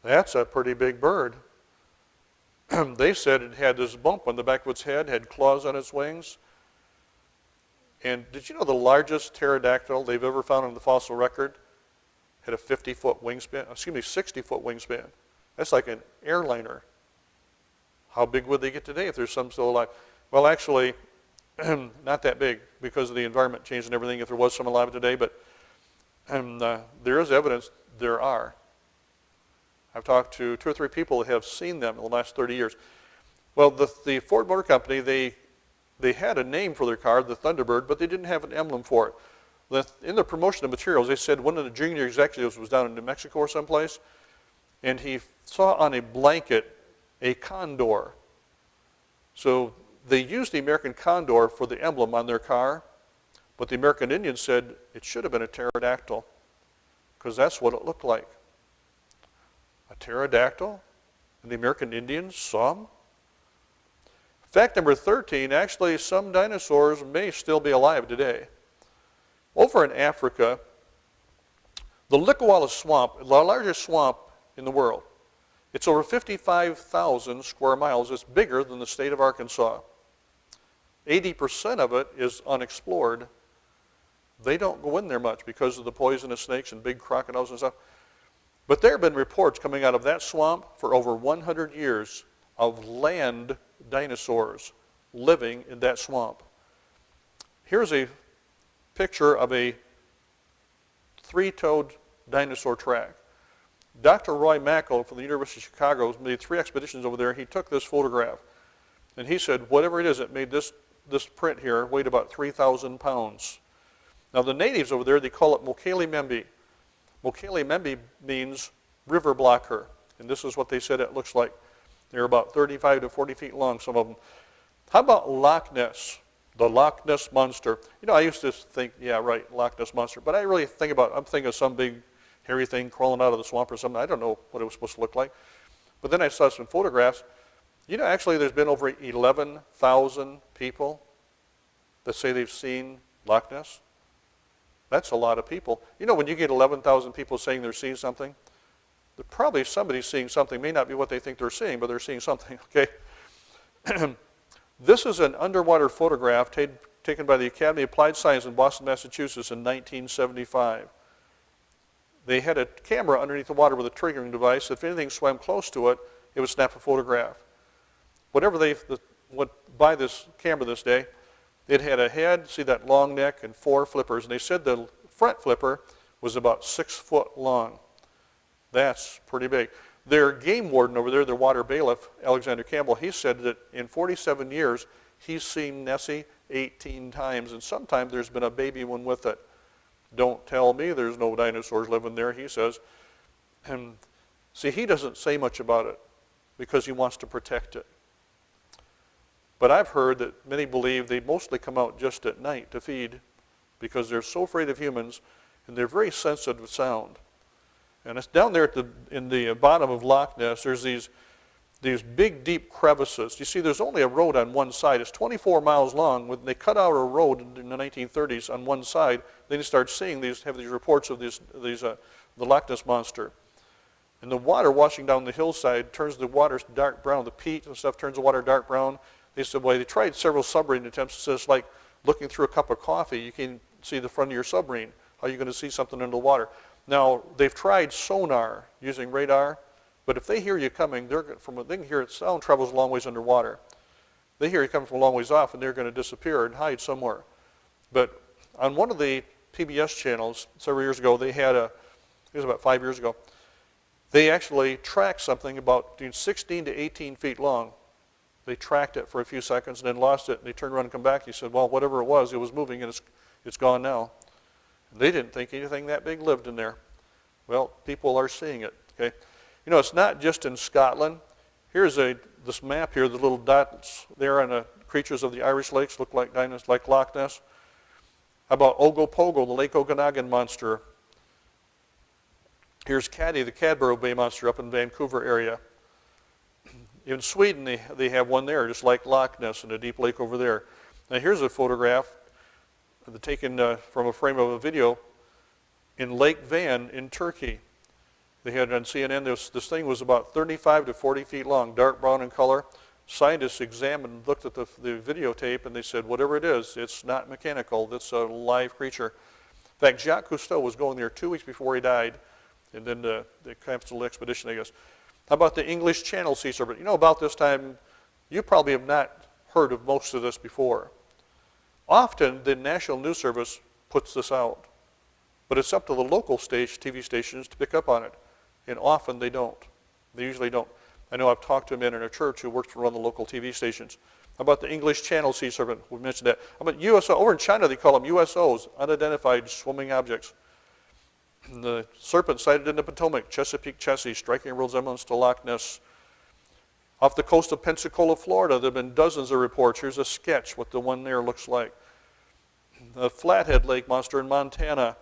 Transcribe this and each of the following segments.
That's a pretty big bird. They said it had this bump on the back of its head, had claws on its wings. And did you know the largest pterodactyl they've ever found on the fossil record had a 50-foot wingspan, 60-foot wingspan? That's like an airliner. How big would they get today if there's some still alive? Well, actually, not that big because of the environment change and everything, if there was some alive today, but there is evidence there are. I've talked to 2 or 3 people who have seen them in the last 30 years. Well, the Ford Motor Company, they had a name for their car, the Thunderbird, but they didn't have an emblem for it. In the promotion of materials, they said one of the junior executives was down in New Mexico or someplace, and he saw on a blanket a condor. So they used the American condor for the emblem on their car, but the American Indians said it should have been a pterodactyl because that's what it looked like. A pterodactyl? And the American Indians saw them? Fact number 13, actually some dinosaurs may still be alive today. Over in Africa, the Likawala Swamp, the largest swamp in the world, it's over 55,000 square miles. It's bigger than the state of Arkansas. 80% of it is unexplored. They don't go in there much because of the poisonous snakes and big crocodiles and stuff. But there have been reports coming out of that swamp for over 100 years of land dinosaurs living in that swamp. Here's a picture of a 3-toed dinosaur track. Dr. Roy Mackle from the University of Chicago made 3 expeditions over there. He took this photograph, and he said whatever it is that made this print here weighed about 3,000 pounds. Now the natives over there, they call it Mokele Membi. Mokele Membi means river blocker, and this is what they said it looks like. They're about 35 to 40 feet long, some of them. How about Loch Ness? The Loch Ness Monster. You know, I used to think, yeah, right, Loch Ness Monster, but I really think about, I'm thinking of some big hairy thing crawling out of the swamp or something. I don't know what it was supposed to look like. But then I saw some photographs. You know, actually there's been over 11,000 people that say they've seen Loch Ness. That's a lot of people. You know, when you get 11,000 people saying they're seeing something, probably somebody's seeing something. May not be what they think they're seeing, but they're seeing something, okay? This is an underwater photograph taken by the Academy of Applied Science in Boston, Massachusetts in 1975. They had a camera underneath the water with a triggering device. If anything swam close to it, it would snap a photograph. Whatever they would buy this camera this day, it had a head, see that long neck, and 4 flippers. And they said the front flipper was about 6 foot long. That's pretty big. Their game warden over there, their water bailiff, Alexander Campbell, he said that in 47 years, he's seen Nessie 18 times, and sometimes there's been a baby one with it. Don't tell me there's no dinosaurs living there, he says. And see, he doesn't say much about it because he wants to protect it. But I've heard that many believe they mostly come out just at night to feed because they're so afraid of humans and they're very sensitive to sound. And it's down there in the bottom of Loch Ness, there's these big, deep crevices. You see, there's only a road on one side. It's 24 miles long. When they cut out a road in the 1930s on one side, then you start seeing have these reports of the Loch Ness Monster. And the water washing down the hillside turns the water dark brown. The peat and stuff turns the water dark brown. They said, well, they tried several submarine attempts. It says, like looking through a cup of coffee, you can see the front of your submarine. How are you going to see something under the water? Now, they've tried sonar using radar, but if they hear you coming, they can hear it. Sound travels a long ways underwater. They hear you coming from a long ways off, and they're going to disappear and hide somewhere. But on one of the PBS channels several years ago, they had it was about 5 years ago, they actually tracked something about between 16 to 18 feet long. They tracked it for a few seconds and then lost it, and they turned around and come back. He said, well, whatever it was moving, and it's gone now. They didn't think anything that big lived in there. Well, people are seeing it, okay? You know, it's not just in Scotland. Here's this map here, the little dots there on the creatures of the Irish Lakes look like dinosaurs, like Loch Ness. How about Ogopogo, the Lake Okanagan monster? Here's Caddy, the Cadborough Bay monster up in the Vancouver area. In Sweden, they have one there, just like Loch Ness in a deep lake over there. Now here's a photograph taken from a frame of a video in Lake Van in Turkey. They had on CNN, this thing was about 35 to 40 feet long, dark brown in color. Scientists examined, looked at the videotape, and they said, whatever it is, it's not mechanical. It's a live creature. In fact, Jacques Cousteau was going there 2 weeks before he died, and then the canceled expedition, I guess. How about the English Channel sea serpent? You know, about this time, you probably have not heard of most of this before. Often, the National News Service puts this out, but it's up to the local TV stations to pick up on it, and often they don't. They usually don't. I know I've talked to a man in a church who works to run the local TV stations. How about the English Channel sea serpent? We mentioned that. How about USO? Over in China, they call them USOs, unidentified swimming objects. The serpent sighted in the Potomac, Chesapeake Chessie, striking a resemblance to Loch Ness. Off the coast of Pensacola, Florida, there have been dozens of reports. Here's a sketch what the one there looks like. The Flathead Lake monster in Montana.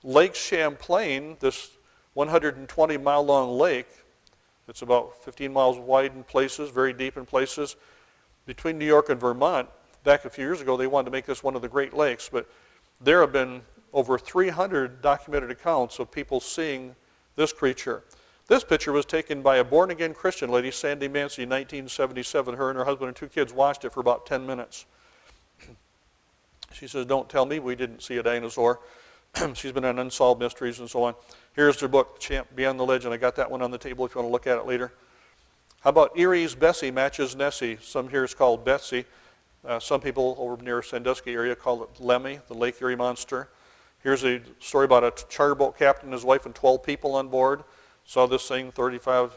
Lake Champlain, this 120-mile-long lake, it's about 15 miles wide in places, very deep in places. Between New York and Vermont, back a few years ago, they wanted to make this one of the Great Lakes, but there have been over 300 documented accounts of people seeing this creature. This picture was taken by a born-again Christian lady, Sandy Mancy, in 1977. Her and her husband and 2 kids watched it for about 10 minutes. She says, don't tell me we didn't see a dinosaur. She's been on Unsolved Mysteries and so on. Here's her book, Champ Beyond the Legend. I got that one on the table if you want to look at it later. How about Erie's Bessie matches Nessie? Some here is called Betsy. Some people over near Sandusky area call it Lemmy, the Lake Erie monster. Here's a story about a charter boat captain, his wife, and 12 people on board. Saw this thing, 35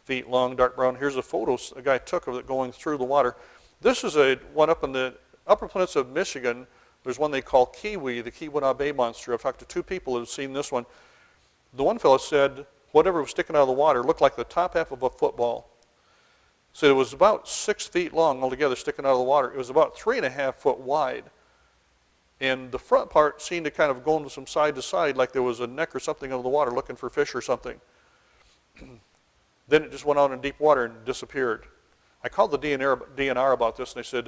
feet long, dark brown. Here's a photo a guy took of it going through the water. This is one up in the Upper Peninsula of Michigan. There's one they call Kiwi, the Keweenaw Bay monster. I've talked to 2 people who have seen this one. The one fellow said whatever was sticking out of the water looked like the top half of a football. So it was about 6 feet long altogether sticking out of the water. It was about 3.5 foot wide. And the front part seemed to kind of go from side to side like there was a neck or something under the water looking for fish or something. Then it just went out in deep water and disappeared. I called the DNR about this, and they said,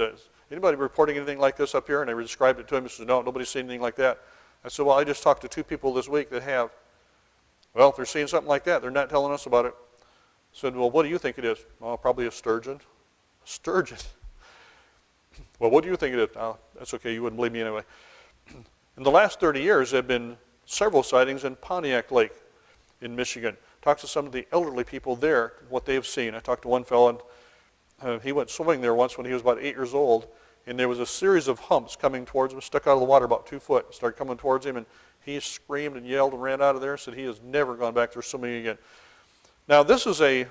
anybody reporting anything like this up here? And I described it to him. He said, no, nobody's seen anything like that. I said, well, I just talked to 2 people this week that have. Well, if they're seeing something like that, they're not telling us about it. I said, well, what do you think it is? Oh, probably a sturgeon. A sturgeon? Well, what do you think it is? Oh, that's okay, you wouldn't believe me anyway. In the last 30 years, there have been several sightings in Pontiac Lake in Michigan. Talked to some of the elderly people there, what they've seen. I talked to one fellow, and he went swimming there once when he was about 8 years old, and there was a series of humps coming towards him, stuck out of the water about 2 foot, started coming towards him, and he screamed and yelled and ran out of there, said he has never gone back there swimming again. Now, this is a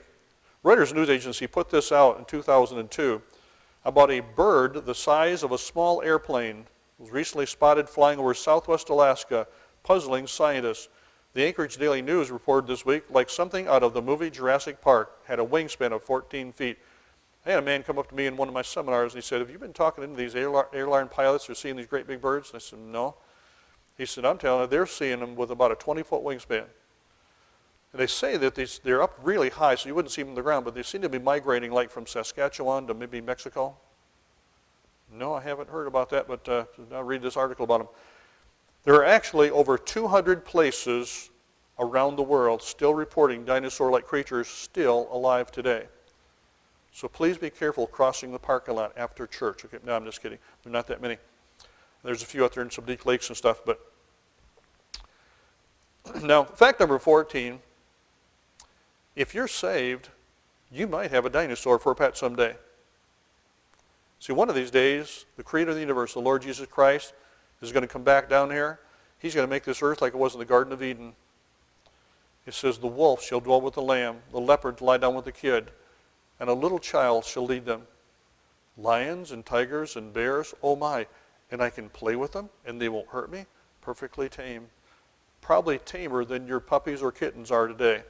Reuters news agency put this out in 2002 about a bird the size of a small airplane was recently spotted flying over southwest Alaska, puzzling scientists. The Anchorage Daily News reported this week, like something out of the movie Jurassic Park, had a wingspan of 14 feet. I had a man come up to me in one of my seminars, and he said, have you been talking to these airline pilots who are seeing these great big birds? And I said, no. He said, I'm telling you, they're seeing them with about a 20-foot wingspan. And they say that they're up really high, so you wouldn't see them on the ground, but they seem to be migrating like from Saskatchewan to maybe Mexico. No, I haven't heard about that, but I'll read this article about them. There are actually over 200 places around the world still reporting dinosaur-like creatures still alive today. So please be careful crossing the parking lot after church. Okay, no, I'm just kidding. There are not that many. There's a few out there in some deep lakes and stuff, but now, fact number 14, if you're saved, you might have a dinosaur for a pet someday. See, one of these days, the creator of the universe, the Lord Jesus Christ, is going to come back down here. He's going to make this earth like it was in the Garden of Eden. It says, the wolf shall dwell with the lamb, the leopard lie down with the kid, and a little child shall lead them. Lions and tigers and bears, oh my, and I can play with them, and they won't hurt me? Perfectly tame. Probably tamer than your puppies or kittens are today.